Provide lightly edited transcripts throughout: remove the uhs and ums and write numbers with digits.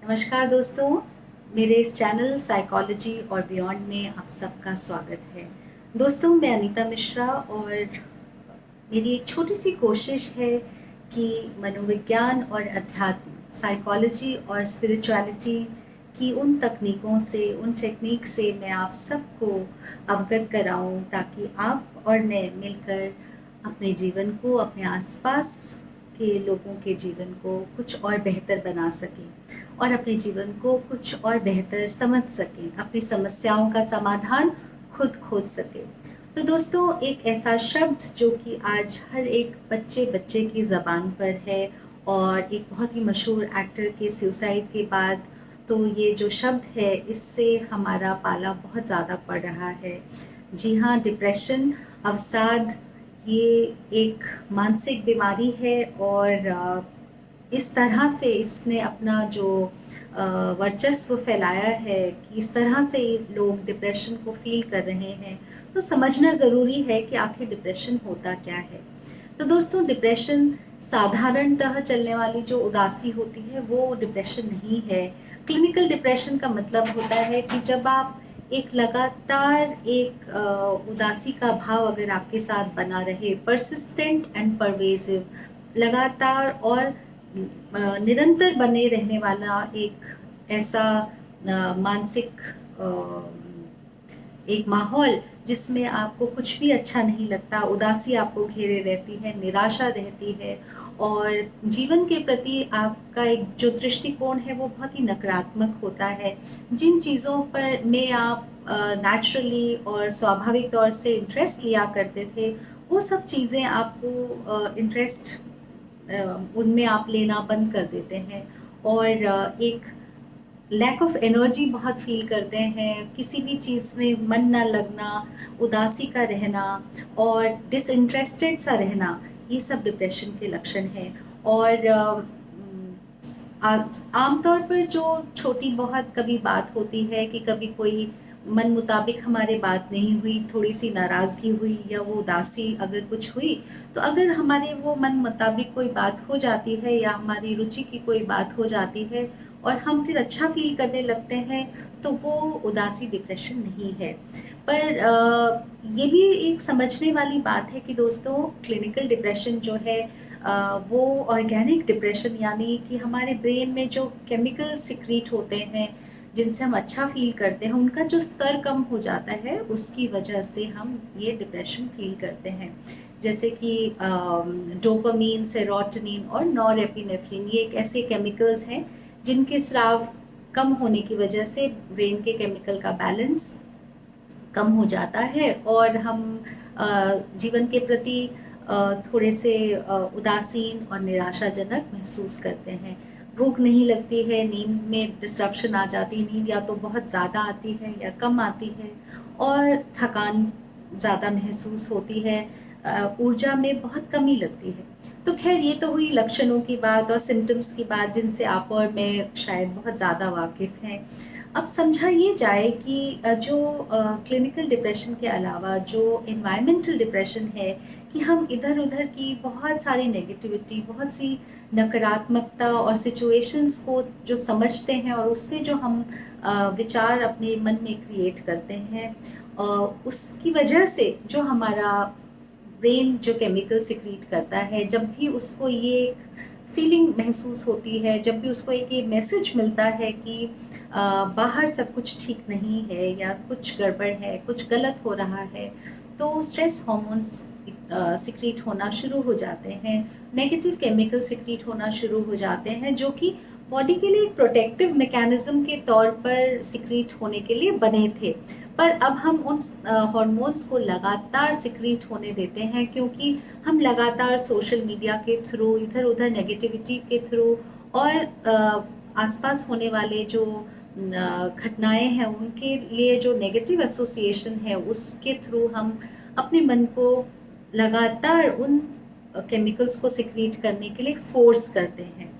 नमस्कार दोस्तों, मेरे इस चैनल साइकोलॉजी और बियॉन्ड में आप सबका स्वागत है। दोस्तों, मैं अनीता मिश्रा और मेरी एक छोटी सी कोशिश है कि मनोविज्ञान और अध्यात्म, साइकोलॉजी और स्पिरिचुअलिटी की उन तकनीकों से, उन टेक्निक से मैं आप सबको अवगत कराऊं ताकि आप और मैं मिलकर अपने जीवन को, अपने आसपास के लोगों के जीवन को कुछ और बेहतर बना सकें और अपने जीवन को कुछ और बेहतर समझ सकें, अपनी समस्याओं का समाधान खुद खोज सकें। तो दोस्तों, एक ऐसा शब्द जो कि आज हर एक बच्चे बच्चे की ज़बान पर है और एक बहुत ही मशहूर एक्टर के सुसाइड के बाद तो ये जो शब्द है इससे हमारा पाला बहुत ज़्यादा पड़ रहा है। जी हाँ, डिप्रेशन, अवसाद, ये एक मानसिक बीमारी है और इस तरह से इसने अपना जो वर्चस्व फैलाया है कि इस तरह से लोग डिप्रेशन को फील कर रहे हैं। तो समझना ज़रूरी है कि आखिर डिप्रेशन होता क्या है। तो दोस्तों, डिप्रेशन साधारणतः चलने वाली जो उदासी होती है वो डिप्रेशन नहीं है। क्लिनिकल डिप्रेशन का मतलब होता है कि जब आप एक लगातार एक उदासी का भाव अगर आपके साथ बना रहे, परसिस्टेंट एंड परवेसिव, लगातार और निरंतर बने रहने वाला एक ऐसा मानसिक एक माहौल जिसमें आपको कुछ भी अच्छा नहीं लगता, उदासी आपको घेरे रहती है, निराशा रहती है और जीवन के प्रति आपका एक जो दृष्टिकोण है वो बहुत ही नकारात्मक होता है। जिन चीज़ों पर में आप नेचुरली और स्वाभाविक तौर से इंटरेस्ट लिया करते थे, वो सब चीज़ें आपको इंटरेस्ट उनमें आप लेना बंद कर देते हैं और एक लैक ऑफ एनर्जी बहुत फील करते हैं, किसी भी चीज़ में मन ना लगना, उदासी का रहना और डिसइंटरेस्टेड सा रहना, ये सब डिप्रेशन के लक्षण हैं। और आमतौर पर जो छोटी बहुत कभी बात होती है कि कभी कोई मन मुताबिक हमारे बात नहीं हुई, थोड़ी सी नाराज़गी हुई या वो उदासी अगर कुछ हुई, तो अगर हमारे वो मन मुताबिक कोई बात हो जाती है या हमारी रुचि की कोई बात हो जाती है और हम फिर अच्छा फील करने लगते हैं, तो वो उदासी डिप्रेशन नहीं है। पर ये भी एक समझने वाली बात है कि दोस्तों, क्लिनिकल डिप्रेशन जो है वो ऑर्गेनिक डिप्रेशन, यानी कि हमारे ब्रेन में जो केमिकल सिक्रीट होते हैं जिनसे हम अच्छा फील करते हैं, उनका जो स्तर कम हो जाता है उसकी वजह से हम ये डिप्रेशन फील करते हैं। जैसे कि डोपामीन, सेरोटोनिन और नॉरएपिनेफ्रिन, ये एक ऐसे केमिकल्स हैं जिनके स्राव कम होने की वजह से ब्रेन के केमिकल का बैलेंस कम हो जाता है और हम जीवन के प्रति थोड़े से उदासीन और निराशाजनक महसूस करते हैं। भूख नहीं लगती है, नींद में डिस्ट्रप्शन आ जाती है, नींद या तो बहुत ज़्यादा आती है या कम आती है और थकान ज़्यादा महसूस होती है, ऊर्जा में बहुत कमी लगती है। तो खैर, ये तो हुई लक्षणों की बात और सिम्टम्स की बात जिनसे आप और मैं शायद बहुत ज़्यादा वाकिफ़ हैं। अब समझा ये जाए कि जो क्लिनिकल डिप्रेशन के अलावा जो एनवायरमेंटल डिप्रेशन है, कि हम इधर उधर की बहुत सारी नेगेटिविटी, बहुत सी नकारात्मकता और सिचुएशंस को जो समझते हैं और उससे जो हम विचार अपने मन में क्रिएट करते हैं, अ, उसकी वजह से जो हमारा ब्रेन जो केमिकल सिक्रीट करता है, जब भी उसको ये फीलिंग महसूस होती है, जब भी उसको एक ये मैसेज मिलता है कि बाहर सब कुछ ठीक नहीं है या कुछ गड़बड़ है, कुछ गलत हो रहा है, तो स्ट्रेस हार्मोन्स सिक्रीट होना शुरू हो जाते हैं, नेगेटिव केमिकल सिक्रीट होना शुरू हो जाते हैं, जो कि बॉडी के लिए एक प्रोटेक्टिव मैकेनिज्म के तौर पर सिक्रीट होने के लिए बने थे। पर अब हम उन हार्मोन्स को लगातार सिक्रीट होने देते हैं क्योंकि हम लगातार सोशल मीडिया के थ्रू, इधर उधर नेगेटिविटी के थ्रू और आसपास होने वाले जो घटनाएं हैं उनके लिए जो नेगेटिव एसोसिएशन है उसके थ्रू हम अपने मन को लगातार उन केमिकल्स को सिक्रीट करने के लिए फोर्स करते हैं।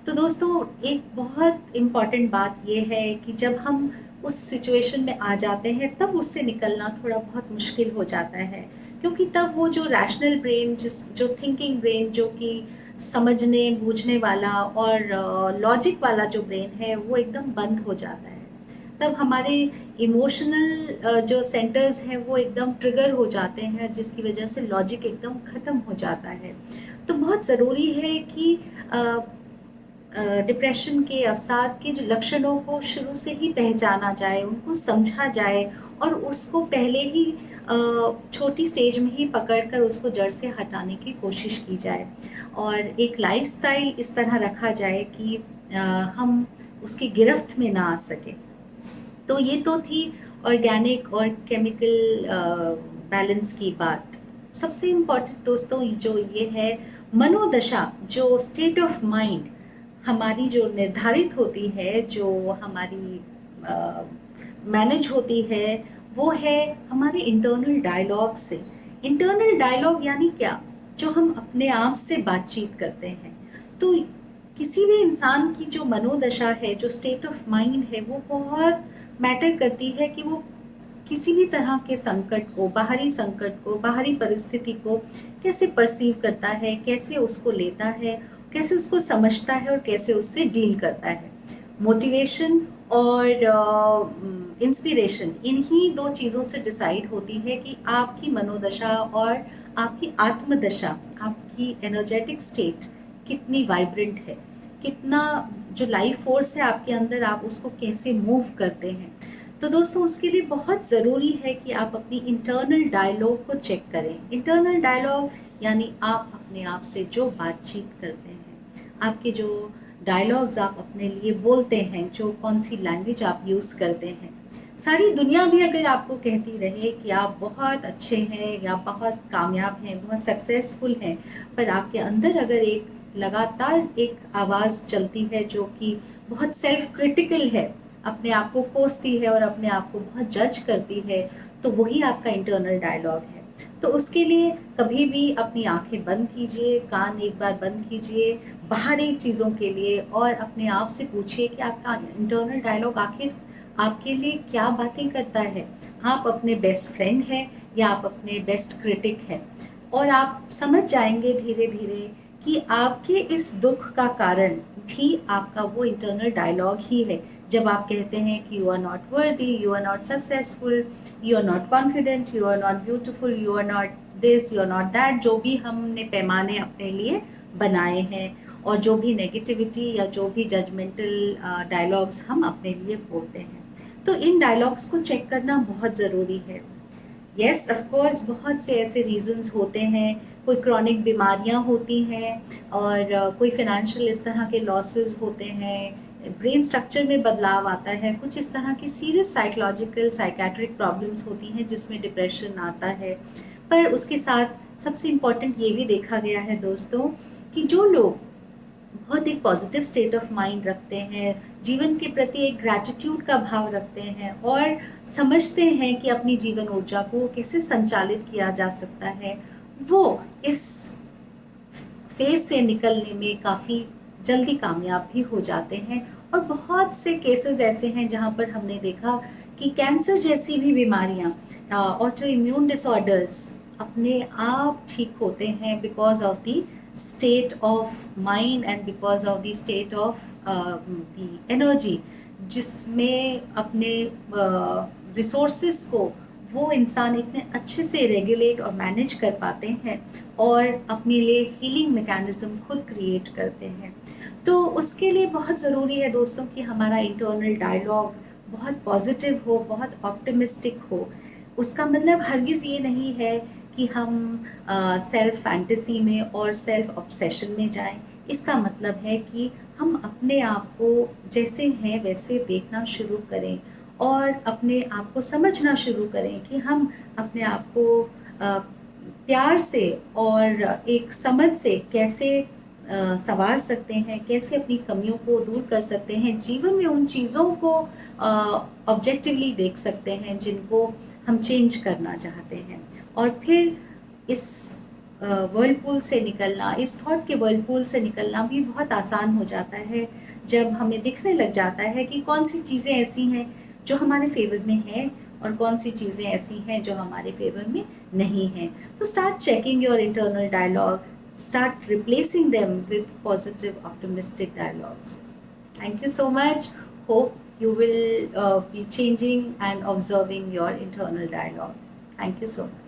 तो दोस्तों, एक बहुत इम्पॉर्टेंट बात यह है कि जब हम उस सिचुएशन में आ जाते हैं तब उससे निकलना थोड़ा बहुत मुश्किल हो जाता है, क्योंकि तब वो जो रैशनल ब्रेन, जिस जो थिंकिंग ब्रेन जो कि समझने बूझने वाला और लॉजिक वाला जो ब्रेन है वो एकदम बंद हो जाता है। तब हमारे इमोशनल जो सेंटर्स हैं वो एकदम ट्रिगर हो जाते हैं, जिसकी वजह से लॉजिक एकदम ख़त्म हो जाता है। तो बहुत ज़रूरी है कि डिप्रेशन के अवसाद के जो लक्षणों को शुरू से ही पहचाना जाए, उनको समझा जाए और उसको पहले ही छोटी स्टेज में ही पकड़कर उसको जड़ से हटाने की कोशिश की जाए और एक लाइफस्टाइल इस तरह रखा जाए कि अ, हम उसकी गिरफ्त में ना आ सके। तो ये तो थी ऑर्गेनिक और केमिकल बैलेंस की बात। सबसे इम्पोर्टेंट दोस्तों जो ये है मनोदशा, जो स्टेट ऑफ माइंड हमारी जो निर्धारित होती है, जो हमारी मैनेज होती है, वो है हमारे इंटरनल डायलॉग से। इंटरनल डायलॉग यानी क्या? जो हम अपने आप से बातचीत करते हैं। तो किसी भी इंसान की जो मनोदशा है, जो स्टेट ऑफ माइंड है, वो बहुत मैटर करती है कि वो किसी भी तरह के संकट को, बाहरी परिस्थिति को कैसे परसीव करता है, कैसे उसको लेता है, कैसे उसको समझता है और कैसे उससे डील करता है। मोटिवेशन और इंस्पिरेशन इन्हीं दो चीज़ों से डिसाइड होती है कि आपकी मनोदशा और आपकी आत्मदशा, आपकी एनर्जेटिक स्टेट कितनी वाइब्रेंट है, कितना जो लाइफ फोर्स है आपके अंदर, आप उसको कैसे मूव करते हैं। तो दोस्तों उसके लिए बहुत ज़रूरी है कि आप अपनी इंटरनल डायलॉग को चेक करें। इंटरनल डायलॉग यानी आप अपने आप से जो बातचीत करते हैं, आपके जो डायलॉग्स आप अपने लिए बोलते हैं, जो कौन सी लैंग्वेज आप यूज़ करते हैं। सारी दुनिया भी अगर आपको कहती रहे कि आप बहुत अच्छे हैं या बहुत कामयाब हैं, बहुत सक्सेसफुल हैं, पर आपके अंदर अगर एक लगातार एक आवाज़ चलती है जो कि बहुत सेल्फ क्रिटिकल है, अपने आप को कोसती है और अपने आप को बहुत जज करती है, तो वही आपका इंटरनल डायलॉग है। तो उसके लिए कभी भी अपनी आंखें बंद कीजिए, कान एक बार बंद कीजिए बाहरी चीज़ों के लिए और अपने आप से पूछिए कि आपका इंटरनल डायलॉग आखिर आपके लिए क्या बातें करता है। आप अपने बेस्ट फ्रेंड हैं या आप अपने बेस्ट क्रिटिक हैं? और आप समझ जाएंगे धीरे धीरे कि आपके इस दुख का कारण भी आपका वो इंटरनल डायलॉग ही है। जब आप कहते हैं कि you are not worthy, you are not successful, you are not confident, you are not beautiful, you are not this, you are not that, जो भी हमने पैमाने अपने लिए बनाए हैं और जो भी नेगेटिविटी या जो भी जजमेंटल डायलॉग्स हम अपने लिए बोलते हैं, तो इन डायलॉग्स को चेक करना बहुत ज़रूरी है। यस ऑफ कोर्स बहुत से ऐसे रीजंस होते हैं, कोई क्रॉनिक बीमारियां होती हैं और कोई फाइनेंशियल इस तरह के लॉसेस होते हैं, ब्रेन स्ट्रक्चर में बदलाव आता है, कुछ इस तरह की सीरियस साइकोलॉजिकल साइकेट्रिक प्रॉब्लम्स होती हैं जिसमें डिप्रेशन आता है। पर उसके साथ सबसे इम्पॉर्टेंट ये भी देखा गया है दोस्तों कि जो लोग बहुत एक पॉजिटिव स्टेट ऑफ माइंड रखते हैं, जीवन के प्रति एक ग्रैटिट्यूड का भाव रखते हैं और समझते हैं कि अपनी जीवन ऊर्जा को कैसे संचालित किया जा सकता है, वो इस फेज से निकलने में काफ़ी जल्दी कामयाब भी हो जाते हैं। और बहुत से केसेस ऐसे हैं जहाँ पर हमने देखा कि कैंसर जैसी भी बीमारियाँ, ऑटो इम्यून डिसऑर्डर्स अपने आप ठीक होते हैं because of the state of mind and because of the state of the energy, जिसमें अपने रिसोर्सेस को वो इंसान इतने अच्छे से रेगुलेट और मैनेज कर पाते हैं और अपने लिए हीलिंग मैकेनिज्म खुद क्रिएट करते हैं। तो उसके लिए बहुत ज़रूरी है दोस्तों कि हमारा इंटरनल डायलॉग बहुत पॉजिटिव हो, बहुत ऑप्टिमिस्टिक हो। उसका मतलब हरगिज़ ये नहीं है कि हम सेल्फ फैंटेसी में और सेल्फ ऑब्सेशन में जाएं। इसका मतलब है कि हम अपने आप को जैसे हैं वैसे देखना शुरू करें और अपने आप को समझना शुरू करें कि हम अपने आप को प्यार से और एक समझ से कैसे संवार सकते हैं, कैसे अपनी कमियों को दूर कर सकते हैं, जीवन में उन चीज़ों को ऑब्जेक्टिवली देख सकते हैं जिनको हम चेंज करना चाहते हैं। और फिर इस वर्लपूल से निकलना, इस थॉट के वर्लपूल से निकलना भी बहुत आसान हो जाता है जब हमें दिखने लग जाता है कि कौन सी चीज़ें ऐसी हैं जो हमारे फेवर में है और कौन सी चीज़ें ऐसी हैं जो हमारे फेवर में नहीं हैं। तो start checking your internal dialogue, start replacing them with positive, optimistic dialogues. Thank you so much. Hope you will be changing and observing your internal dialogue. Thank you so much.